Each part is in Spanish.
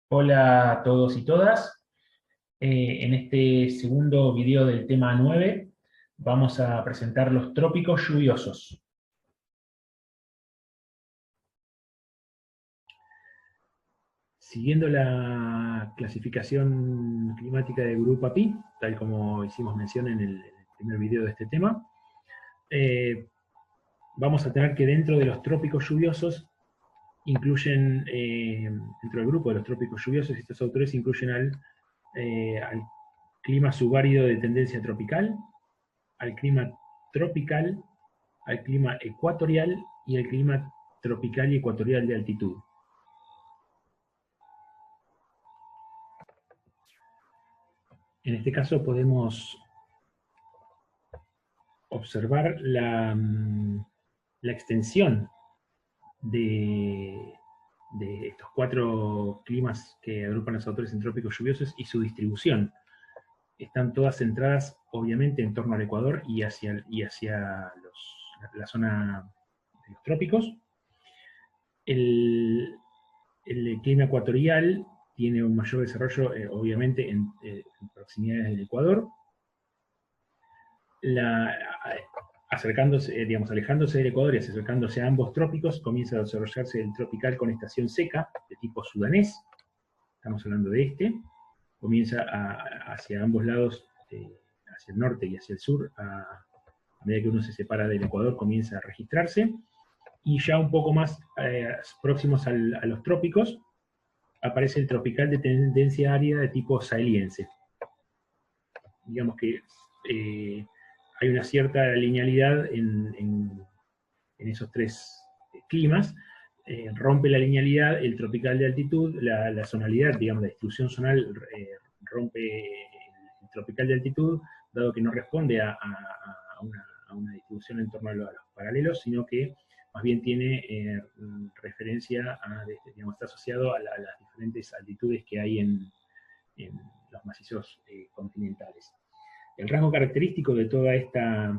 Hola a todos y todas. En este segundo video del tema 9 vamos a presentar los trópicos lluviosos. Siguiendo la clasificación climática del grupo API, tal como hicimos mención en el primer video de este tema, vamos a tener que dentro de los trópicos lluviosos incluyen, dentro del grupo de los trópicos lluviosos, estos autores incluyen al clima subárido de tendencia tropical, al clima tropical, al clima ecuatorial y al clima tropical y ecuatorial de altitud. En este caso podemos observar la extensión de estos cuatro climas que agrupan los autores en trópicos lluviosos y su distribución. Están todas centradas, obviamente, en torno al Ecuador y hacia la zona de los trópicos. El clima ecuatorial tiene un mayor desarrollo, obviamente, en proximidades del Ecuador. Alejándose del Ecuador y acercándose a ambos trópicos, comienza a desarrollarse el tropical con estación seca, de tipo sudanés. Estamos hablando de este. Comienza hacia ambos lados, hacia el norte y hacia el sur, a medida que uno se separa del Ecuador, comienza a registrarse. Y ya un poco más próximos a los trópicos, aparece el tropical de tendencia árida de tipo saheliense. Digamos que hay una cierta linealidad en esos tres climas. Rompe la linealidad el tropical de altitud, la zonalidad, digamos, la distribución zonal rompe el tropical de altitud, dado que no responde a una distribución en torno a los paralelos, sino que más bien tiene referencia digamos, está asociado a las diferentes altitudes que hay en los macizos continentales. El rasgo característico de toda esta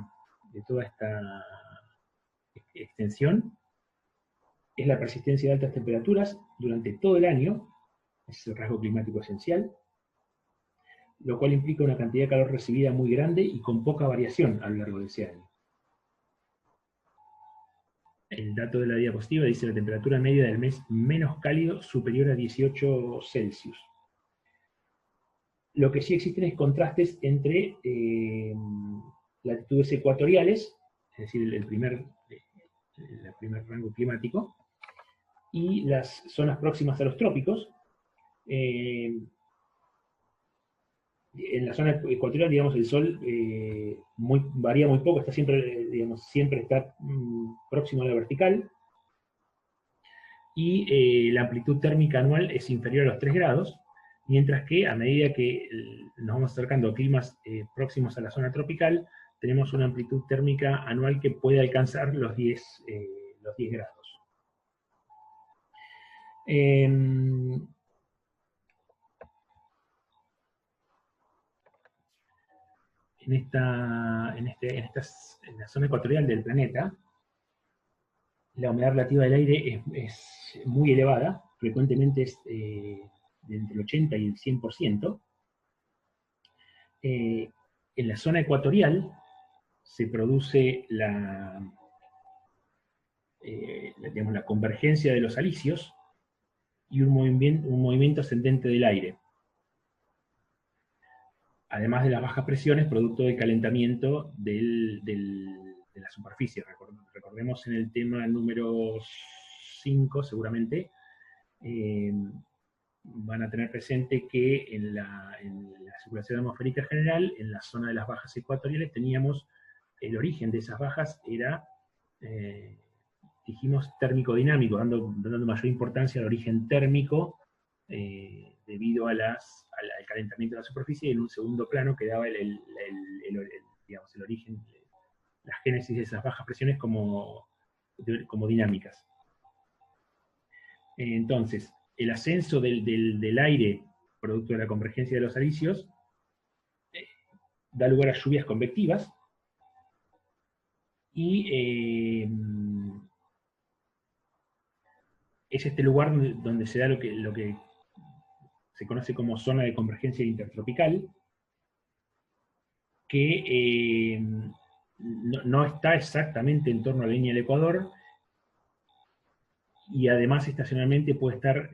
extensión es la persistencia de altas temperaturas durante todo el año, es el rasgo climático esencial, lo cual implica una cantidad de calor recibida muy grande y con poca variación a lo largo de ese año. El dato de la diapositiva dice la temperatura media del mes menos cálido superior a 18 Celsius. Lo que sí existen es contrastes entre latitudes ecuatoriales, es decir, el primer rango climático, y las zonas próximas a los trópicos. En la zona ecuatorial, digamos, el sol varía muy poco, está siempre, siempre está próximo a la vertical, y la amplitud térmica anual es inferior a los 3 grados, mientras que a medida que nos vamos acercando a climas próximos a la zona tropical, tenemos una amplitud térmica anual que puede alcanzar los 10 grados. En la zona ecuatorial del planeta, la humedad relativa del aire es muy elevada, frecuentemente es de entre el 80 y el 100%. En la zona ecuatorial se produce digamos, la convergencia de los alisios y un movimiento ascendente del aire, además de las bajas presiones producto del calentamiento de la superficie. Recordemos en el tema número 5, seguramente, van a tener presente que en la circulación atmosférica general, en la zona de las bajas ecuatoriales, teníamos el origen de esas bajas era, dijimos, térmico-dinámico, dando mayor importancia al origen térmico debido al calentamiento de la superficie, y en un segundo plano quedaba digamos, el origen, la génesis de esas bajas presiones como dinámicas. Entonces, el ascenso del aire, producto de la convergencia de los alisios, da lugar a lluvias convectivas, y es este lugar donde se da lo que se conoce como zona de convergencia intertropical, que no está exactamente en torno a la línea del Ecuador, y además estacionalmente puede estar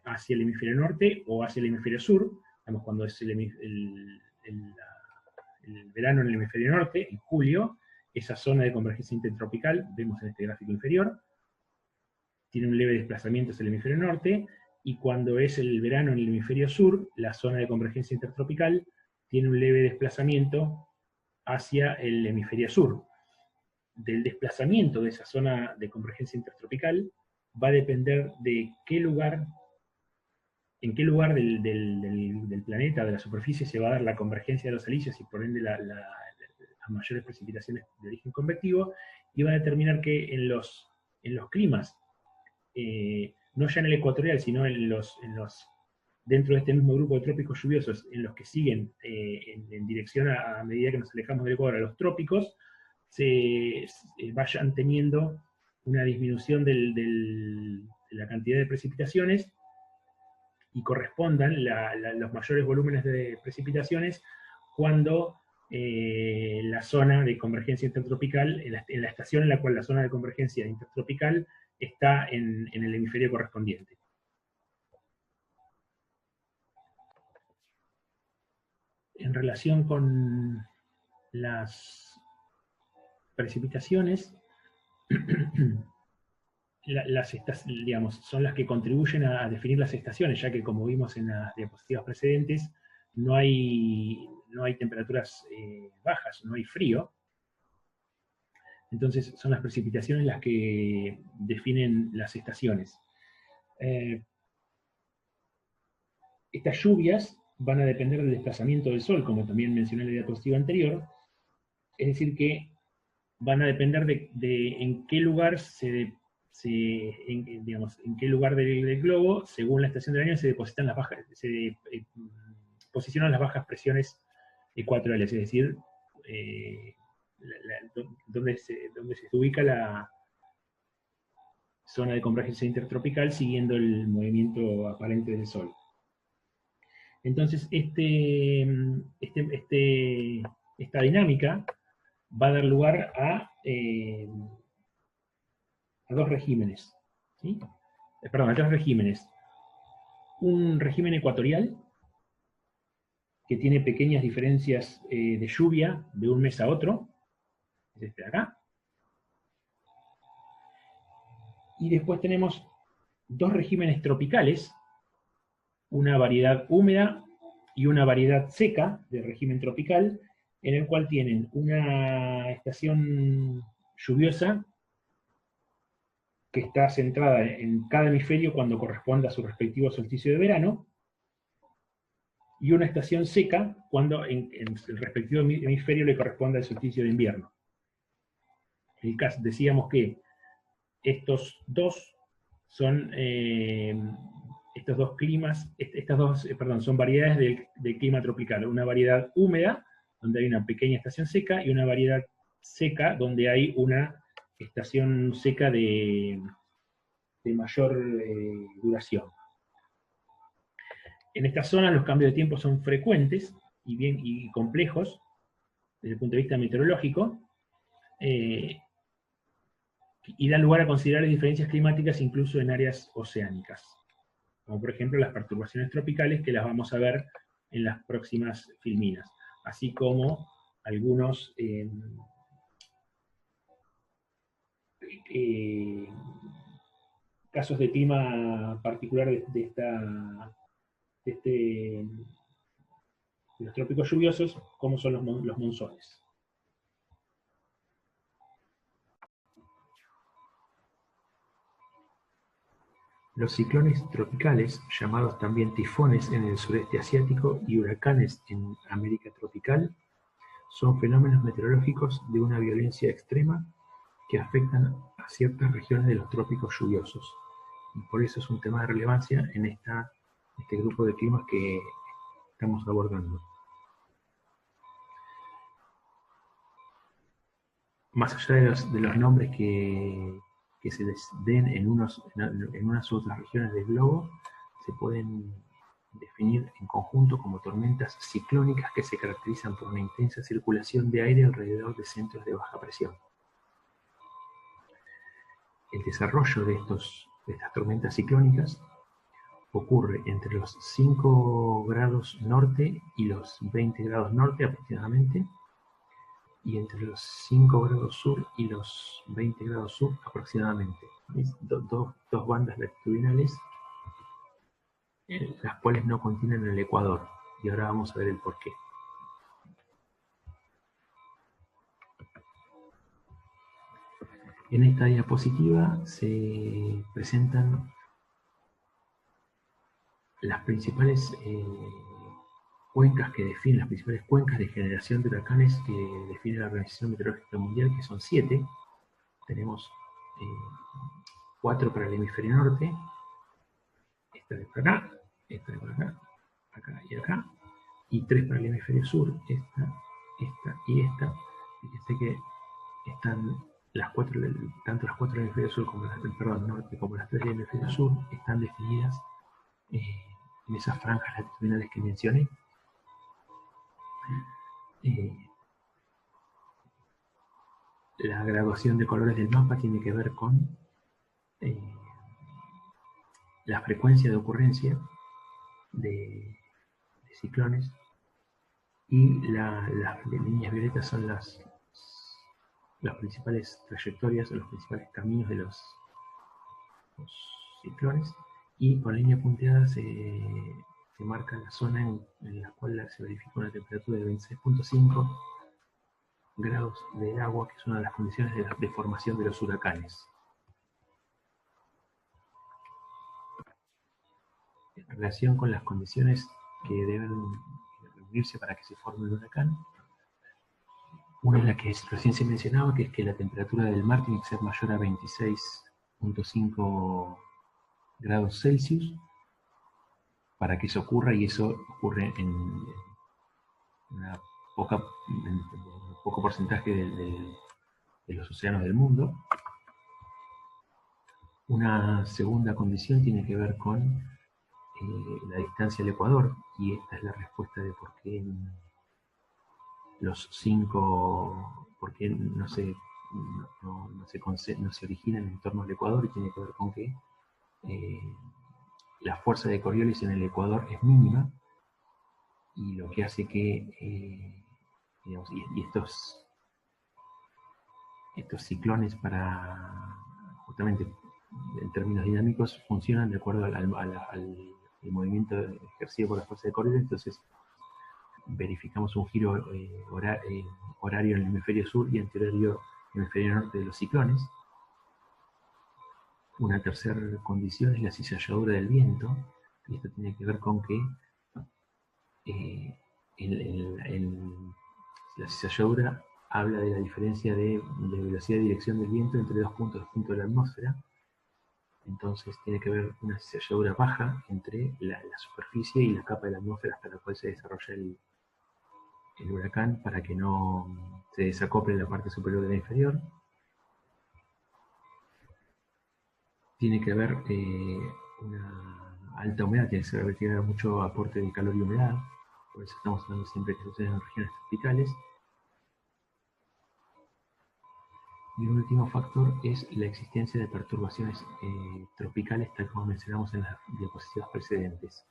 hacia el hemisferio norte o hacia el hemisferio sur. Digamos, cuando es el verano en el hemisferio norte, en julio, esa zona de convergencia intertropical, vemos en este gráfico inferior, tiene un leve desplazamiento hacia el hemisferio norte, y cuando es el verano en el hemisferio sur, la zona de convergencia intertropical tiene un leve desplazamiento hacia el hemisferio sur. Del desplazamiento de esa zona de convergencia intertropical va a depender de en qué lugar del planeta, de la superficie, se va a dar la convergencia de los alisios y por ende las mayores precipitaciones de origen convectivo, y va a determinar que en los climas, no ya en el ecuatorial, sino dentro de este mismo grupo de trópicos lluviosos, en los que siguen en dirección a medida que nos alejamos del Ecuador a los trópicos, se vayan teniendo una disminución de la cantidad de precipitaciones, y correspondan los mayores volúmenes de precipitaciones cuando la zona de convergencia intertropical, en la estación en la cual la zona de convergencia intertropical está en el hemisferio correspondiente. En relación con las precipitaciones, digamos, son las que contribuyen a definir las estaciones, ya que, como vimos en las diapositivas precedentes, no hay temperaturas bajas, no hay frío. Entonces son las precipitaciones las que definen las estaciones. Estas lluvias van a depender del desplazamiento del Sol, como también mencioné en la diapositiva anterior, es decir que van a depender de en qué lugar en qué lugar del globo, según la estación del año, se posicionan las bajas presiones ecuatoriales, es decir, donde se ubica la zona de convergencia intertropical siguiendo el movimiento aparente del Sol. Entonces, esta dinámica va a dar lugar a dos regímenes, ¿sí? Perdón, a tres regímenes. Un régimen ecuatorial, que tiene pequeñas diferencias de lluvia de un mes a otro, es este de acá. Y después tenemos dos regímenes tropicales, una variedad húmeda y una variedad seca de régimen tropical, en el cual tienen una estación lluviosa que está centrada en cada hemisferio cuando corresponda a su respectivo solsticio de verano, y una estación seca cuando en el respectivo hemisferio le corresponda al solsticio de invierno. Decíamos que estos dos son son variedades del clima tropical. Una variedad húmeda, donde hay una pequeña estación seca, y una variedad seca, donde hay una estación seca de mayor duración. En esta zona los cambios de tiempo son frecuentes y complejos desde el punto de vista meteorológico, y dan lugar a considerar diferencias climáticas incluso en áreas oceánicas, como por ejemplo las perturbaciones tropicales, que las vamos a ver en las próximas filminas, así como algunos casos de clima particular de los trópicos lluviosos, como son los monzones. Los ciclones tropicales, llamados también tifones en el sureste asiático y huracanes en América tropical, son fenómenos meteorológicos de una violencia extrema que afectan a ciertas regiones de los trópicos lluviosos. Y por eso es un tema de relevancia en este grupo de climas que estamos abordando. Más allá de los nombres que se les den en unas u otras regiones del globo, se pueden definir en conjunto como tormentas ciclónicas que se caracterizan por una intensa circulación de aire alrededor de centros de baja presión. El desarrollo de estas tormentas ciclónicas ocurre entre los 5 grados norte y los 20 grados norte aproximadamente, y entre los 5 grados sur y los 20 grados sur aproximadamente. Dos bandas latitudinales, las cuales no contienen el ecuador, y ahora vamos a ver el porqué. En esta diapositiva se presentan las principales cuencas que definen, las principales cuencas de generación de huracanes que define la Organización Meteorológica Mundial, que son 7. Tenemos 4 para el hemisferio norte, esta de por acá, esta de por acá, acá y acá, y 3 para el hemisferio sur, esta y esta. Fíjense que están las 4, tanto las 4 del hemisferio sur como las del norte como las 3 del hemisferio sur, están definidas en esas franjas latitudinales que mencioné. La graduación de colores del mapa tiene que ver con la frecuencia de ocurrencia de ciclones, y las líneas violetas son las principales trayectorias o los principales caminos de los ciclones, y con la línea punteada se marca la zona en la cual se verifica una temperatura de 26.5 grados del agua, que es una de las condiciones de formación de los huracanes. En relación con las condiciones que deben reunirse para que se forme un huracán, una es la que recién se mencionaba, que es que la temperatura del mar tiene que ser mayor a 26.5 grados Celsius para que eso ocurra, y eso ocurre en un poco porcentaje de los océanos del mundo. Una segunda condición tiene que ver con la distancia al Ecuador, y esta es la respuesta de por qué por qué no se originan en torno al Ecuador, y tiene que ver con que la fuerza de Coriolis en el Ecuador es mínima, y lo que hace que digamos, y estos ciclones, para justamente en términos dinámicos, funcionan de acuerdo al movimiento ejercido por la fuerza de Coriolis. Entonces verificamos un giro horario en el hemisferio sur y anterior en el hemisferio norte de los ciclones. Una tercera condición es la cizalladura del viento, y esto tiene que ver con que la cizalladura habla de la diferencia de velocidad y dirección del viento entre dos puntos distintos de la atmósfera. Entonces tiene que haber una cizalladura baja entre la superficie y la capa de la atmósfera hasta la cual se desarrolla el huracán, para que no se desacople la parte superior de la inferior. Tiene que haber una alta humedad, tiene que haber mucho aporte de calor y humedad, por eso estamos hablando siempre que suceden en regiones tropicales. Y un último factor es la existencia de perturbaciones tropicales, tal como mencionamos en las diapositivas precedentes.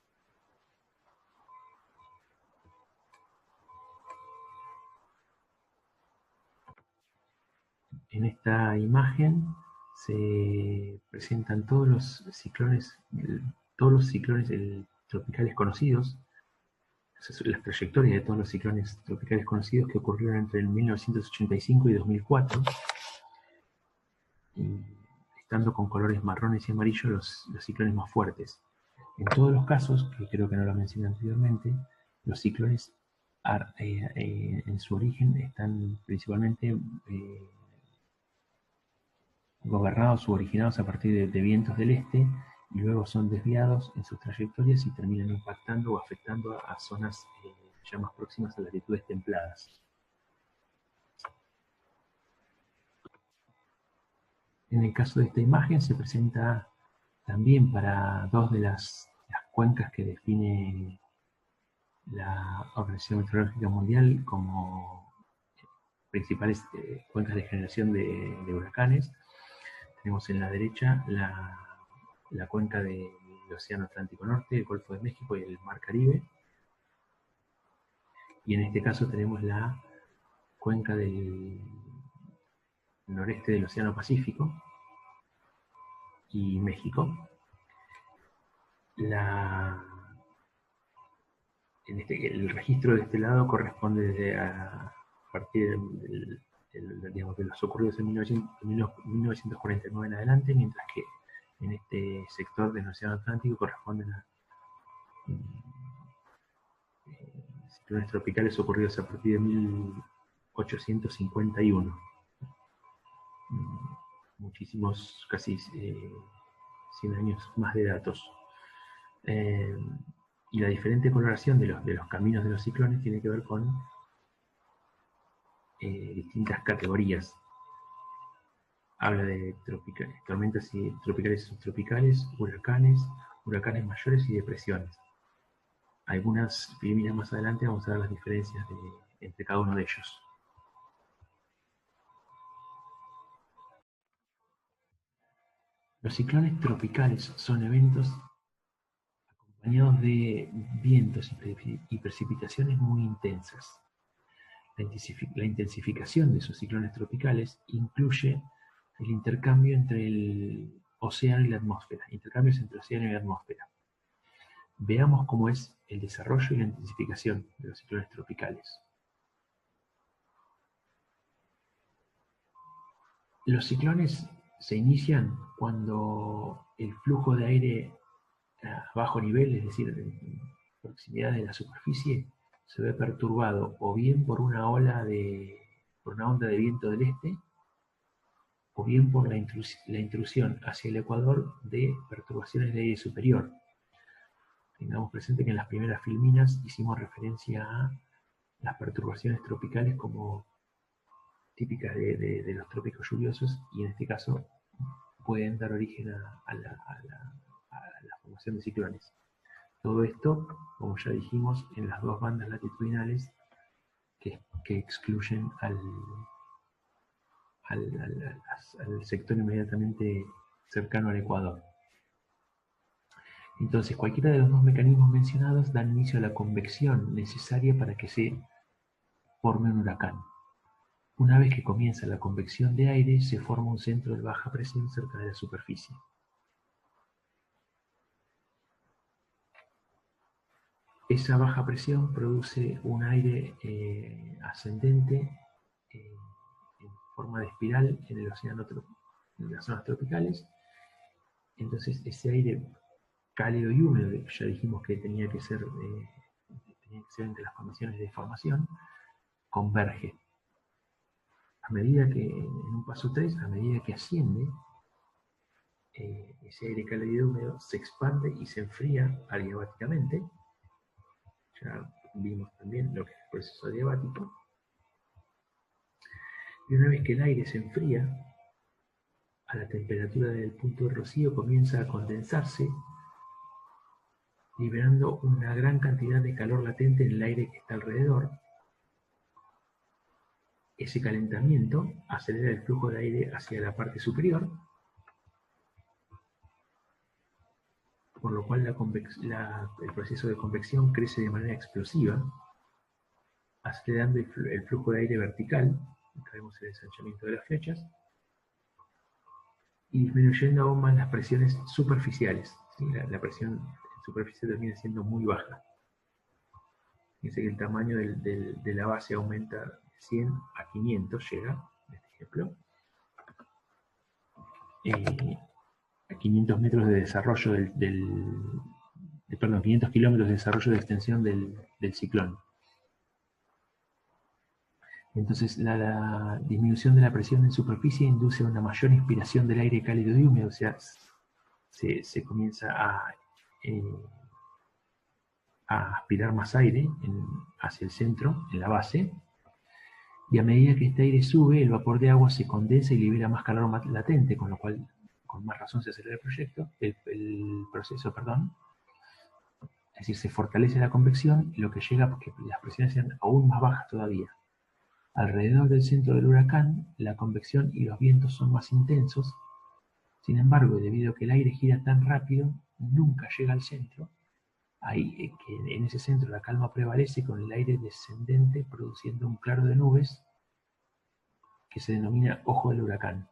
En esta imagen se presentan todos los ciclones tropicales conocidos, las trayectorias de todos los ciclones tropicales conocidos que ocurrieron entre el 1985 y 2004, estando con colores marrones y amarillos los ciclones más fuertes. En todos los casos, que creo que no lo mencioné anteriormente, los ciclones en su origen están principalmente gobernados u originados a partir de vientos del este, y luego son desviados en sus trayectorias y terminan impactando o afectando a zonas ya más próximas a latitudes templadas. En el caso de esta imagen se presenta también para dos de las cuencas que define la Organización Meteorológica Mundial como principales cuencas de generación de huracanes. Tenemos en la derecha la cuenca del Océano Atlántico Norte, el Golfo de México y el Mar Caribe. Y en este caso tenemos la cuenca del noreste del Océano Pacífico y México. El registro de este lado corresponde a partir de los ocurridos en 1949 en adelante, mientras que en este sector del Océano Atlántico corresponden a ciclones tropicales ocurridos a partir de 1851. Muchísimos, casi 100 años más de datos. Y la diferente coloración de los caminos de los ciclones tiene que ver con distintas categorías. Habla de tormentas tropicales y subtropicales, huracanes mayores y depresiones. Algunas filminas más adelante vamos a ver las diferencias entre cada uno de ellos. Los ciclones tropicales son eventos acompañados de vientos y precipitaciones muy intensas. La intensificación de esos ciclones tropicales incluye el intercambio entre el océano y la atmósfera, intercambios entre océano y atmósfera. Veamos cómo es el desarrollo y la intensificación de los ciclones tropicales. Los ciclones se inician cuando el flujo de aire a bajo nivel, es decir, en proximidad de la superficie, se ve perturbado o bien por una onda de viento del este, o bien por la intrusión hacia el ecuador de perturbaciones de aire superior. Tengamos presente que en las primeras filminas hicimos referencia a las perturbaciones tropicales como típicas de los trópicos lluviosos, y en este caso pueden dar origen a la formación de ciclones. Todo esto, como ya dijimos, en las dos bandas latitudinales que excluyen al sector inmediatamente cercano al ecuador. Entonces, cualquiera de los dos mecanismos mencionados dan inicio a la convección necesaria para que se forme un huracán. Una vez que comienza la convección de aire, se forma un centro de baja presión cerca de la superficie. Esa baja presión produce un aire ascendente en forma de espiral en el océano, en las zonas tropicales. Entonces, ese aire cálido y húmedo, ya dijimos que tenía que ser entre las condiciones de formación, converge. A medida que, en un paso 3, a medida que asciende, ese aire cálido y húmedo se expande y se enfría adiabáticamente. Ya vimos también lo que es el proceso adiabático. Y una vez que el aire se enfría, a la temperatura del punto de rocío comienza a condensarse, liberando una gran cantidad de calor latente en el aire que está alrededor. Ese calentamiento acelera el flujo de aire hacia la parte superior, por lo cual el proceso de convección crece de manera explosiva, acelerando el flujo de aire vertical. Acá vemos el ensanchamiento de las flechas, y disminuyendo aún más las presiones superficiales. ¿Sí? La presión superficial termina siendo muy baja. Fíjense que el tamaño de la base aumenta de 100 a 500, llega, en este ejemplo. A 500 metros de desarrollo 500 kilómetros de desarrollo de extensión del ciclón. Entonces, la disminución de la presión en superficie induce a una mayor inspiración del aire cálido y húmedo, o sea, se comienza a aspirar más aire hacia el centro, en la base, y a medida que este aire sube, el vapor de agua se condensa y libera más calor latente, con lo cual, con más razón se acelera el proceso, Es decir, se fortalece la convección y lo que llega es que las presiones sean aún más bajas todavía. Alrededor del centro del huracán, la convección y los vientos son más intensos. Sin embargo, debido a que el aire gira tan rápido, nunca llega al centro. Ahí, que en ese centro la calma prevalece con el aire descendente produciendo un claro de nubes que se denomina ojo del huracán.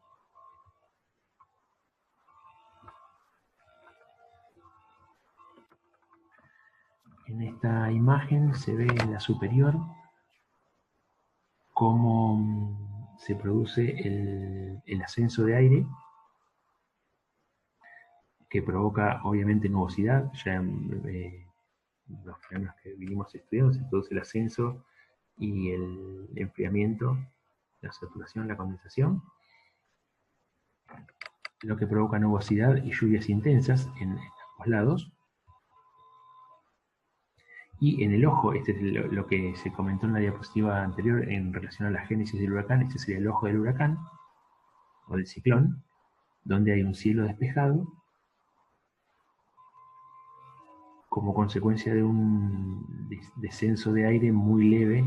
En esta imagen se ve en la superior cómo se produce el ascenso de aire que provoca obviamente nubosidad. Ya en los fenómenos que vinimos estudiando se produce el ascenso y el enfriamiento, la saturación, la condensación, lo que provoca nubosidad y lluvias intensas en ambos lados. Y en el ojo, este es lo que se comentó en la diapositiva anterior en relación a la génesis del huracán, este sería el ojo del huracán o del ciclón, donde hay un cielo despejado como consecuencia de un descenso de aire muy leve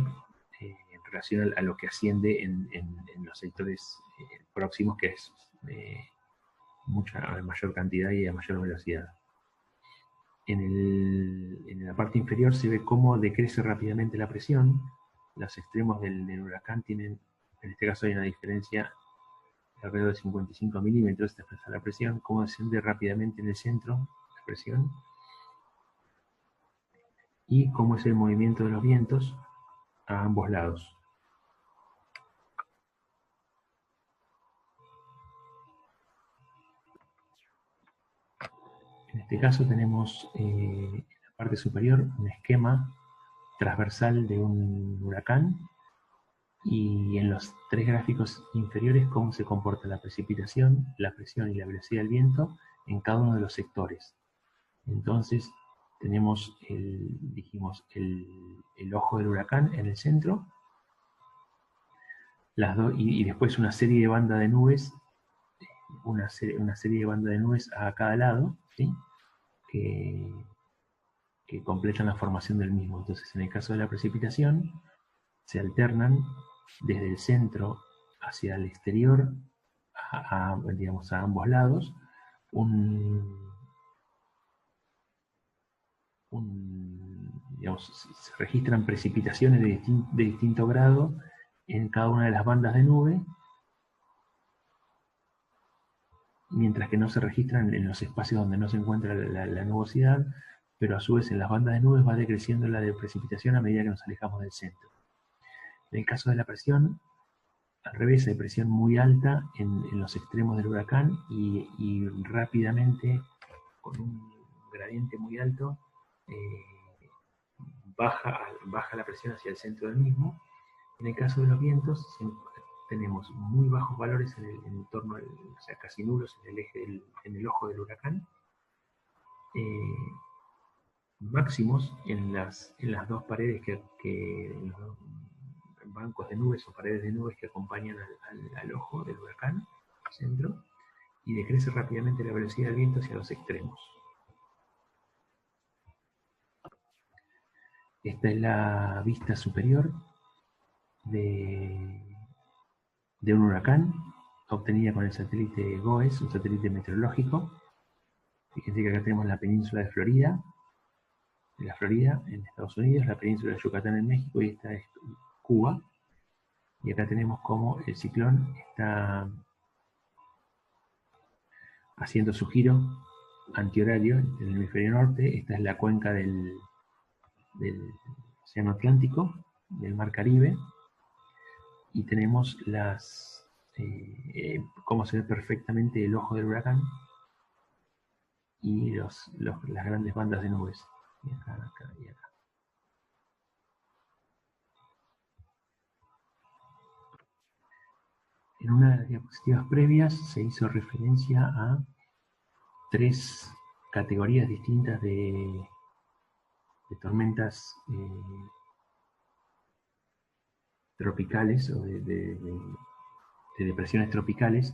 en relación a lo que asciende en los sectores próximos, que es a mayor cantidad y a mayor velocidad. En la parte inferior se ve cómo decrece rápidamente la presión. Los extremos del huracán tienen, en este caso hay una diferencia de alrededor de 55 milímetros, esta es la presión, cómo desciende rápidamente en el centro la presión, y cómo es el movimiento de los vientos a ambos lados. En este caso tenemos en la parte superior un esquema transversal de un huracán, y en los tres gráficos inferiores cómo se comporta la precipitación, la presión y la velocidad del viento en cada uno de los sectores. Entonces tenemos dijimos, el ojo del huracán en el centro, y después una serie de bandas de nubes, una serie de bandas de nubes a cada lado, ¿sí? que completan la formación del mismo. Entonces, en el caso de la precipitación, se alternan desde el centro hacia el exterior, digamos, a ambos lados, digamos, se registran precipitaciones de distinto grado en cada una de las bandas de nube, mientras que no se registran en los espacios donde no se encuentra la nubosidad, pero a su vez en las bandas de nubes va decreciendo la de precipitación a medida que nos alejamos del centro. En el caso de la presión, al revés, hay presión muy alta en los extremos del huracán y rápidamente, con un gradiente muy alto, baja la presión hacia el centro del mismo. En el caso de los vientos, tenemos muy bajos valores en torno al, o sea, casi nulos en el ojo del huracán, máximos en las dos paredes en los dos bancos de nubes o paredes de nubes que acompañan al ojo del huracán, centro, y decrece rápidamente la velocidad del viento hacia los extremos. Esta es la vista superior de un huracán, obtenida con el satélite GOES, un satélite meteorológico. Fíjense que acá tenemos la península de Florida, en Estados Unidos, la península de Yucatán en México, y esta es Cuba. Y acá tenemos cómo el ciclón está haciendo su giro antihorario en el hemisferio norte. Esta es la cuenca del Océano Atlántico, del Mar Caribe, y tenemos cómo se ve perfectamente el ojo del huracán y las grandes bandas de nubes. Y acá, acá y acá. En una de las diapositivas previas se hizo referencia a tres categorías distintas de tormentas tropicales o de depresiones tropicales,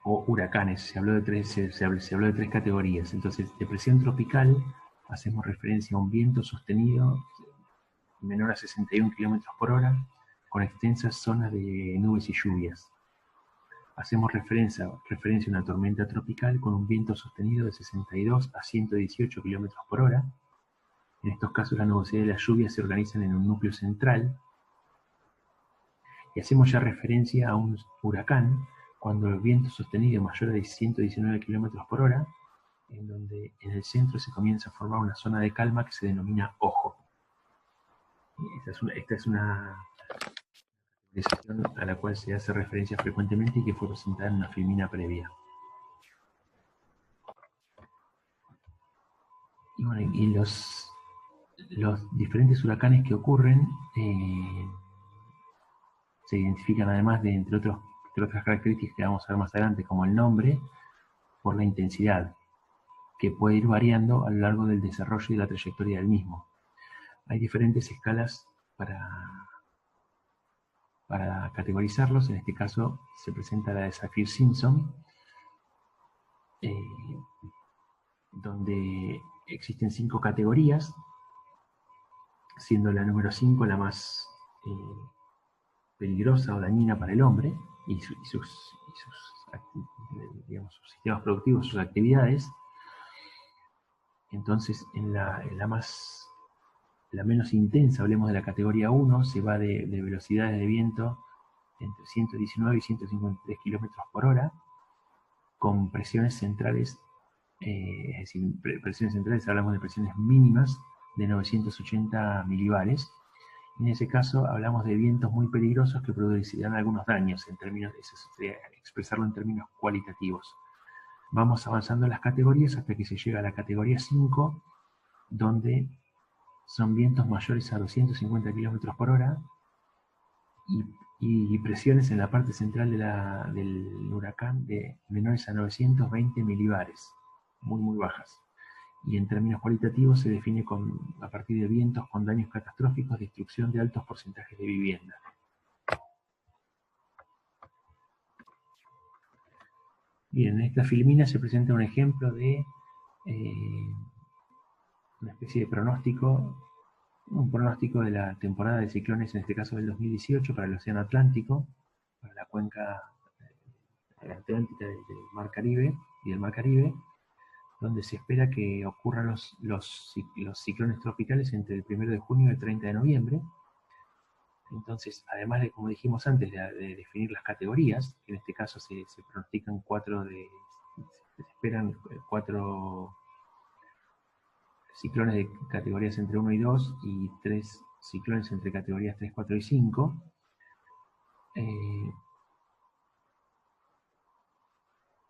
o huracanes. Se habló de tres categorías. Entonces, depresión tropical, hacemos referencia a un viento sostenido menor a 61 kilómetros por hora, con extensas zonas de nubes y lluvias. Hacemos referencia a una tormenta tropical con un viento sostenido de 62 a 118 kilómetros por hora. En estos casos, la nubosidad y las lluvias se organizan en un núcleo central. Y hacemos ya referencia a un huracán cuando el viento sostenido mayor de 119 kilómetros por hora, en donde en el centro se comienza a formar una zona de calma que se denomina ojo. Esta es una organización a la cual se hace referencia frecuentemente y que fue presentada en una filmina previa. Y bueno, y los diferentes huracanes que ocurren se identifican además de, entre otras características que vamos a ver más adelante, como el nombre, por la intensidad, que puede ir variando a lo largo del desarrollo y la trayectoria del mismo. Hay diferentes escalas para categorizarlos. En este caso se presenta la de Saffir-Simpson, donde existen 5 categorías, siendo la número 5 la más peligrosa o dañina para el hombre y sus sistemas productivos, sus actividades. Entonces, en la menos intensa, hablemos de la categoría 1, se va de velocidades de viento entre 119 y 153 kilómetros por hora, con presiones centrales, es decir, presiones centrales, hablamos de presiones mínimas de 980 milibares. En ese caso hablamos de vientos muy peligrosos que producirán algunos daños, en términos, eso sería expresarlo en términos cualitativos. Vamos avanzando en las categorías hasta que se llega a la categoría 5, donde son vientos mayores a 250 kilómetros por hora y presiones en la parte central del huracán de menores a 920 milibares, muy bajas. Y en términos cualitativos se define a partir de vientos con daños catastróficos, destrucción de altos porcentajes de vivienda. Bien, en esta filmina se presenta un ejemplo de una especie de pronóstico, un pronóstico de la temporada de ciclones, en este caso del 2018, para el Océano Atlántico, para la cuenca atlántica del Mar Caribe y del Mar Caribe, donde se espera que ocurran los ciclones tropicales entre el 1 de junio y el 30 de noviembre. Entonces, además de, como dijimos antes, de definir las categorías, que en este caso se pronostican se esperan 4 ciclones de categorías entre 1 y 2 y 3 ciclones entre categorías 3, 4 y 5.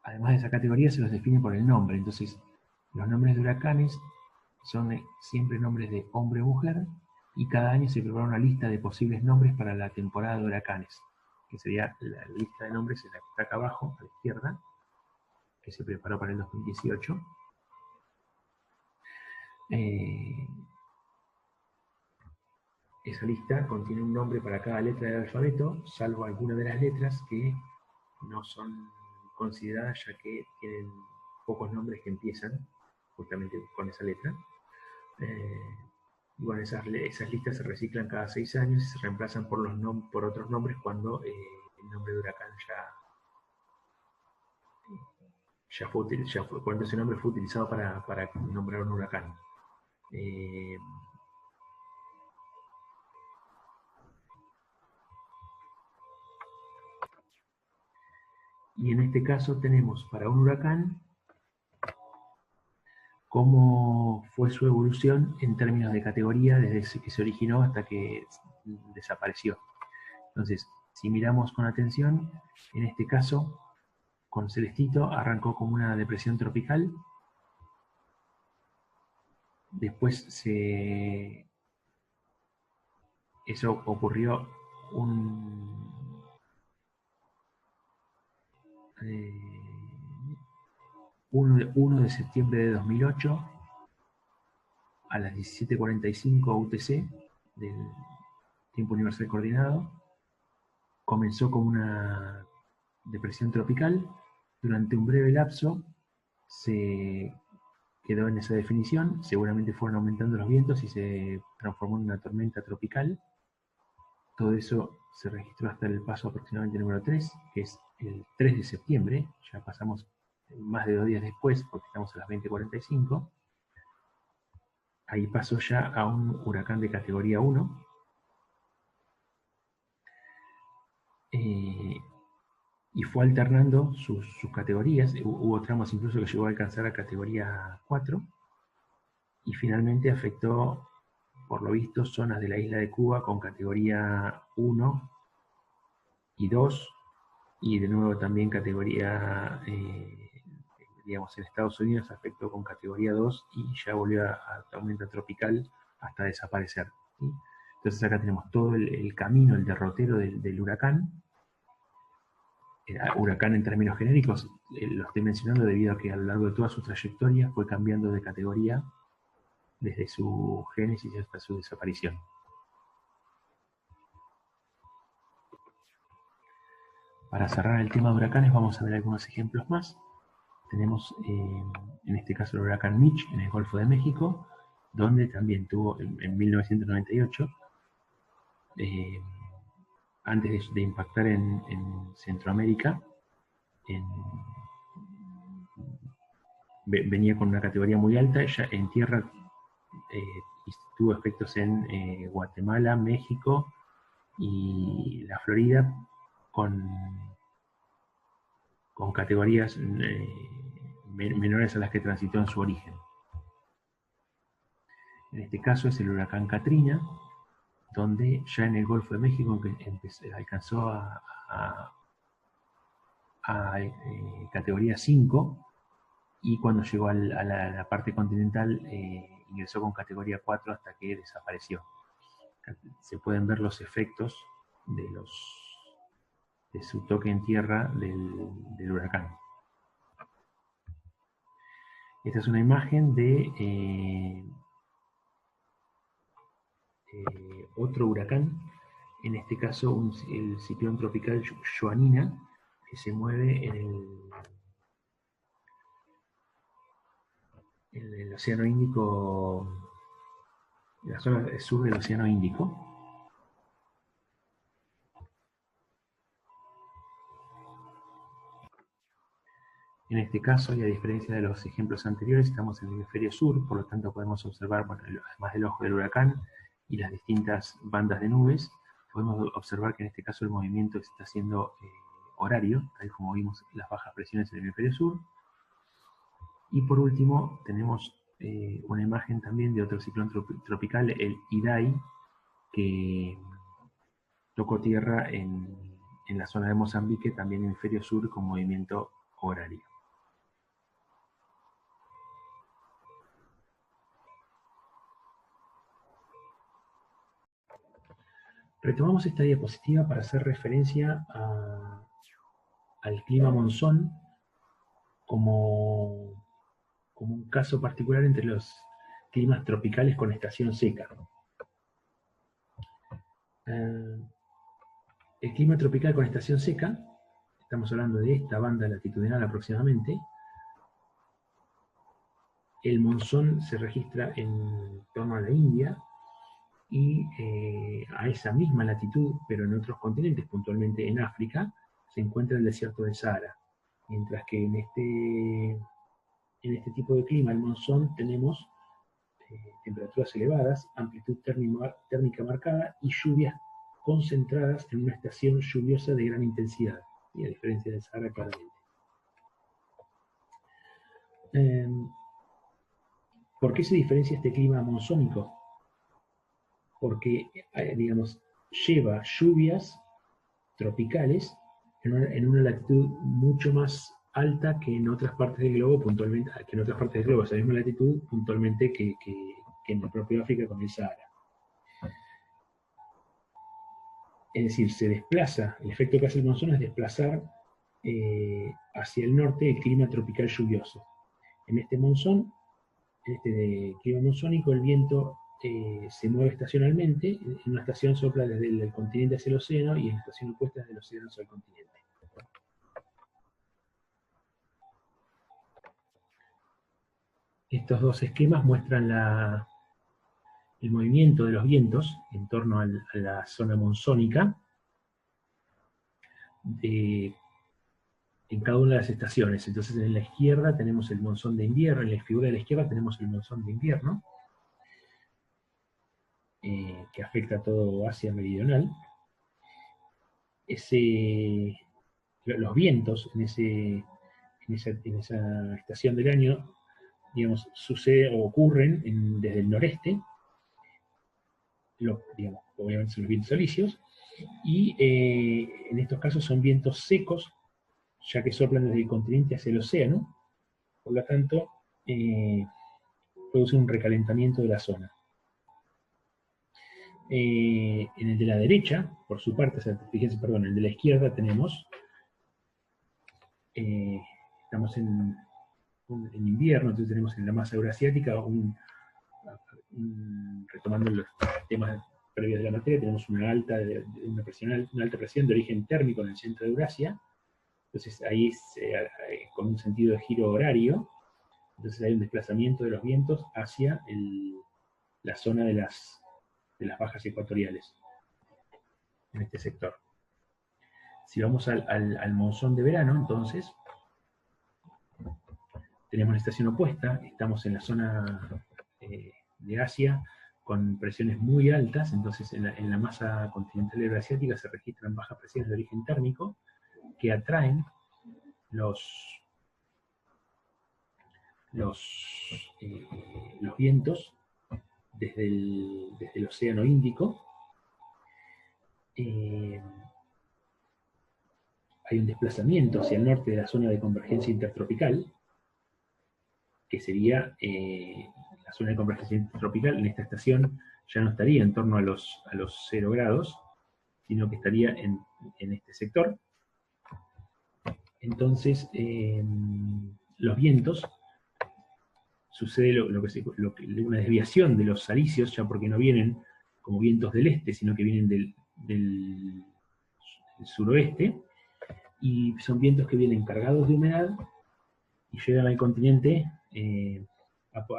Además de esa categoría se los define por el nombre. Entonces, los nombres de huracanes son siempre nombres de hombre o mujer, y cada año se prepara una lista de posibles nombres para la temporada de huracanes, que sería la lista de nombres, la que está acá abajo, a la izquierda, que se preparó para el 2018. Esa lista contiene un nombre para cada letra del alfabeto, salvo algunas de las letras que no son consideradas, ya que tienen pocos nombres que empiezan justamente con esa letra. Y bueno, esas listas se reciclan cada 6 años y se reemplazan por otros nombres cuando el nombre de huracán cuando ese nombre fue utilizado para nombrar un huracán. Y en este caso tenemos para un huracán cómo fue su evolución en términos de categoría desde que se originó hasta que desapareció. Entonces, si miramos con atención, en este caso, con Celestito arrancó como una depresión tropical, después eso ocurrió 1 de septiembre de 2008 a las 17:45 UTC del tiempo universal coordinado. Comenzó como una depresión tropical, durante un breve lapso se quedó en esa definición, seguramente fueron aumentando los vientos y se transformó en una tormenta tropical. Todo eso se registró hasta el paso aproximadamente número 3, que es el 3 de septiembre, ya pasamos más de 2 días después, porque estamos a las 20:45. Ahí pasó ya a un huracán de categoría 1. Y fue alternando sus categorías. Hubo tramos incluso que llegó a alcanzar a categoría 4. Y finalmente afectó, por lo visto, zonas de la isla de Cuba con categoría 1 y 2. Y de nuevo también categoría, digamos, en Estados Unidos afectó con categoría 2 y ya volvió a tormenta tropical hasta desaparecer, ¿sí? Entonces acá tenemos todo el camino, el derrotero del huracán. Huracán en términos genéricos, lo estoy mencionando debido a que a lo largo de toda su trayectoria fue cambiando de categoría desde su génesis hasta su desaparición. Para cerrar el tema de huracanes vamos a ver algunos ejemplos más. Tenemos en este caso el huracán Mitch en el Golfo de México, donde también tuvo en 1998, antes de impactar en Centroamérica, venía con una categoría muy alta, ya en tierra tuvo efectos en Guatemala, México y la Florida con categorías menores a las que transitó en su origen. En este caso es el huracán Katrina, donde ya en el Golfo de México alcanzó a categoría 5, y cuando llegó a la parte continental ingresó con categoría 4 hasta que desapareció. Se pueden ver los efectos de su toque en tierra del huracán. Esta es una imagen de otro huracán, en este caso el ciclón tropical Joanina, que se mueve en el Océano Índico, en la zona sur del Océano Índico. En este caso, y a diferencia de los ejemplos anteriores, estamos en el hemisferio sur, por lo tanto podemos observar, bueno, además del ojo del huracán y las distintas bandas de nubes, podemos observar que en este caso el movimiento está siendo horario, tal como vimos las bajas presiones en el hemisferio sur. Y por último, tenemos una imagen también de otro ciclón tropical, el Idai, que tocó tierra en la zona de Mozambique, también en el hemisferio sur, con movimiento horario. Retomamos esta diapositiva para hacer referencia al clima monzón como un caso particular entre los climas tropicales con estación seca. El clima tropical con estación seca, estamos hablando de esta banda latitudinal aproximadamente. El monzón se registra en torno a la India, y a esa misma latitud, pero en otros continentes, puntualmente en África, se encuentra el desierto del Sahara. Mientras que en este tipo de clima, el monzón, tenemos temperaturas elevadas, amplitud térmica marcada y lluvias concentradas en una estación lluviosa de gran intensidad, y a diferencia del Sahara, claramente. ¿Por qué se diferencia este clima monzónico? Porque, digamos, lleva lluvias tropicales en una latitud mucho más alta que en otras partes del globo, puntualmente, que en otras partes del globo, esa misma latitud, puntualmente que en el propio África con el Sahara. Es decir, se desplaza, el efecto que hace el monzón es desplazar hacia el norte el clima tropical lluvioso. En este monzón, en este clima monzónico, el viento se mueve estacionalmente. En una estación sopla desde el continente hacia el océano y en la estación opuesta desde el océano hacia el continente. Estos dos esquemas muestran el movimiento de los vientos en torno a la zona monzónica en cada una de las estaciones. Entonces en la izquierda tenemos el monzón de invierno, en la figura de la izquierda tenemos el monzón de invierno, que afecta a todo Asia Meridional. Los vientos en esa estación del año, digamos, ocurren desde el noreste, digamos, obviamente son los vientos alisios, y en estos casos son vientos secos, ya que soplan desde el continente hacia el océano, por lo tanto, produce un recalentamiento de la zona. En el de la derecha, por su parte, fíjense, perdón, en el de la izquierda tenemos, estamos en invierno, entonces tenemos en la masa euroasiática, retomando los temas previos de la materia, tenemos una alta presión de origen térmico en el centro de Eurasia, entonces ahí es con un sentido de giro horario, entonces hay un desplazamiento de los vientos hacia la zona de las bajas ecuatoriales, en este sector. Si vamos al monzón de verano, entonces, tenemos la estación opuesta, estamos en la zona de Asia con presiones muy altas, entonces en la masa continental euroasiática se registran bajas presiones de origen térmico que atraen los vientos desde el Océano Índico. Hay un desplazamiento hacia el norte de la zona de convergencia intertropical, que sería la zona de convergencia intertropical. En esta estación ya no estaría en torno a los 0 grados, sino que estaría en este sector. Entonces, los vientos, sucede una desviación de los alisios, ya porque no vienen como vientos del este, sino que vienen del suroeste, y son vientos que vienen cargados de humedad y llegan al continente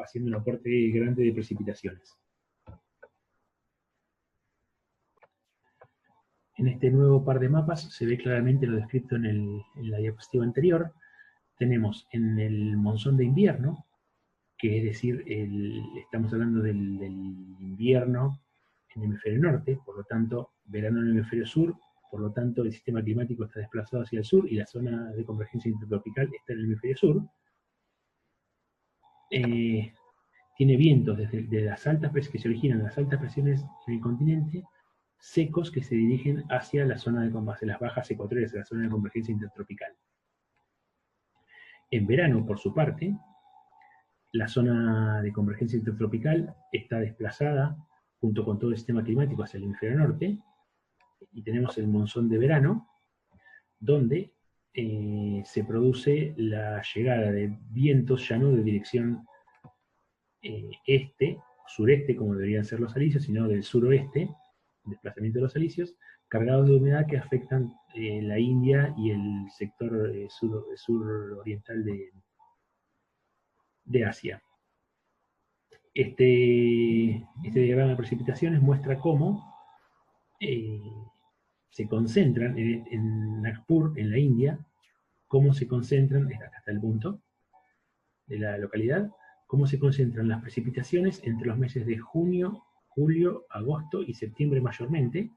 haciendo un aporte grande de precipitaciones. En este nuevo par de mapas se ve claramente lo descrito en la diapositiva anterior. Tenemos en el monzón de invierno, que es decir, estamos hablando del invierno en el hemisferio norte, por lo tanto, verano en el hemisferio sur, por lo tanto, el sistema climático está desplazado hacia el sur y la zona de convergencia intertropical está en el hemisferio sur. Tiene vientos desde las altas presiones que se originan en las altas presiones en el continente, secos que se dirigen hacia la zona hacia las bajas ecuatoriales, hacia la zona de convergencia intertropical. En verano, por su parte, la zona de convergencia intertropical está desplazada junto con todo el sistema climático hacia el hemisferio norte, y tenemos el monzón de verano, donde se produce la llegada de vientos ya no de dirección sureste, como deberían ser los alisios, sino del suroeste, desplazamiento de los alisios, cargados de humedad que afectan la India y el sector suroriental de Asia. Este diagrama de precipitaciones muestra cómo se concentran en Nagpur, en la India, cómo se concentran, hasta el punto de la localidad, cómo se concentran las precipitaciones entre los meses de junio, julio, agosto y septiembre mayormente,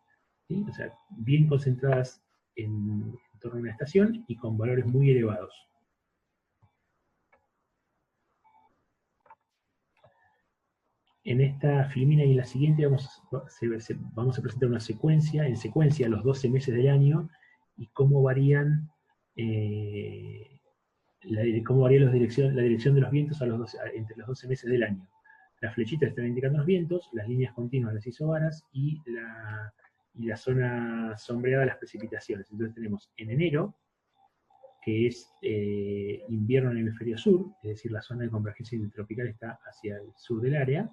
¿sí? O sea, bien concentradas en torno a una estación y con valores muy elevados. En esta filmina y en la siguiente vamos a presentar una secuencia, en secuencia los 12 meses del año y cómo varían la dirección de los vientos entre los 12 meses del año. Las flechitas están indicando los vientos, las líneas continuas las isobaras y la zona sombreada las precipitaciones. Entonces tenemos en enero, que es invierno en el hemisferio sur, es decir, la zona de convergencia intertropical está hacia el sur del área.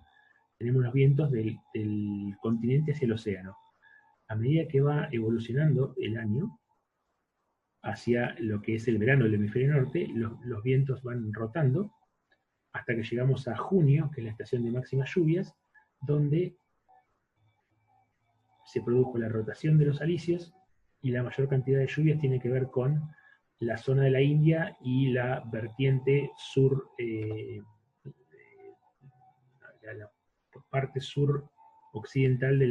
Tenemos los vientos del continente hacia el océano. A medida que va evolucionando el año hacia lo que es el verano del hemisferio norte, los vientos van rotando hasta que llegamos a junio, que es la estación de máximas lluvias, donde se produjo la rotación de los alisios y la mayor cantidad de lluvias tiene que ver con la zona de la India y la vertiente sur, la parte sur occidental del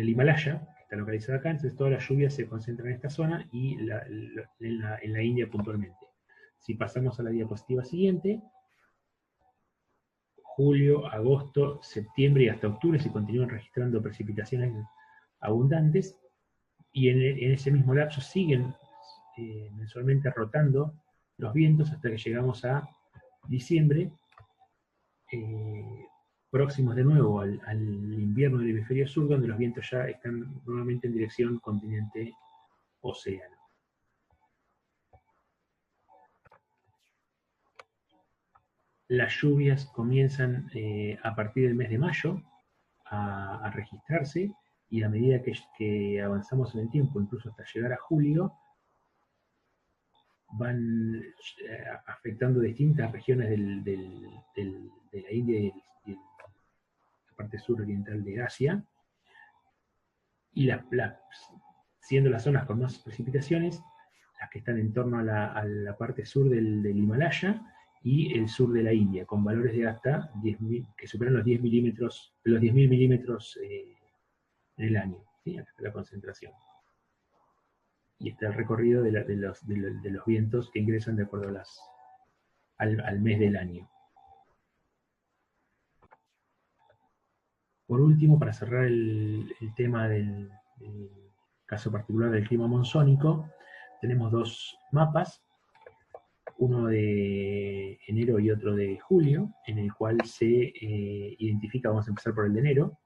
Himalaya, que está localizada acá. Entonces todas las lluvias se concentran en esta zona y en la India puntualmente. Si pasamos a la diapositiva siguiente, julio, agosto, septiembre y hasta octubre se continúan registrando precipitaciones abundantes, y en ese mismo lapso siguen mensualmente rotando los vientos hasta que llegamos a diciembre, próximos de nuevo al invierno del hemisferio sur, donde los vientos ya están nuevamente en dirección continente-océano. Las lluvias comienzan a partir del mes de mayo a registrarse, y a medida que avanzamos en el tiempo, incluso hasta llegar a julio, van afectando distintas regiones de la India y la parte suroriental de Asia, y siendo las zonas con más precipitaciones las que están en torno a la parte sur del Himalaya y el sur de la India, con valores de hasta 10.000, que superan los 10 milímetros, los 10.000 milímetros en el año, ¿sí? Acá está la concentración. Y está el recorrido de los vientos que ingresan de acuerdo al mes del año. Por último, para cerrar el tema del caso particular del clima monzónico, tenemos dos mapas, uno de enero y otro de julio, en el cual se identifica, vamos a empezar por el de enero,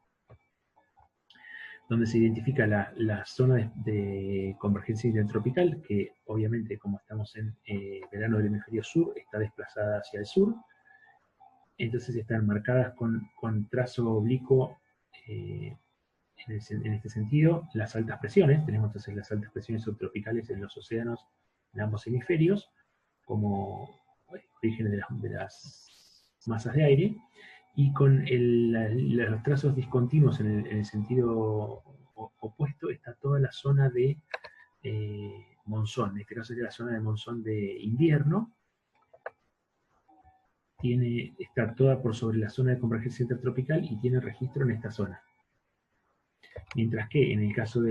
donde se identifica la zona de convergencia intertropical, que obviamente, como estamos en verano del hemisferio sur, está desplazada hacia el sur. Entonces están marcadas con trazo oblicuo en este sentido las altas presiones. Tenemos entonces las altas presiones subtropicales en los océanos en ambos hemisferios, como orígenes de las masas de aire, y con los trazos discontinuos en el sentido opuesto está toda la zona de monzón. En este caso es la zona de monzón de invierno. Está toda por sobre la zona de convergencia intertropical y tiene registro en esta zona. Mientras que en el caso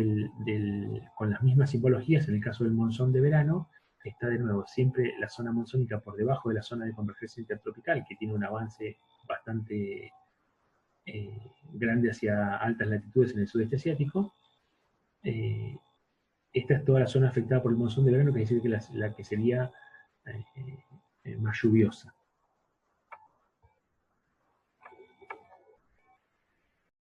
con las mismas simbologías, en el caso del monzón de verano, está de nuevo siempre la zona monzónica por debajo de la zona de convergencia intertropical, que tiene un avance bastante grande hacia altas latitudes en el sudeste asiático. Esta es toda la zona afectada por el monzón de verano, que es decir que la que sería más lluviosa.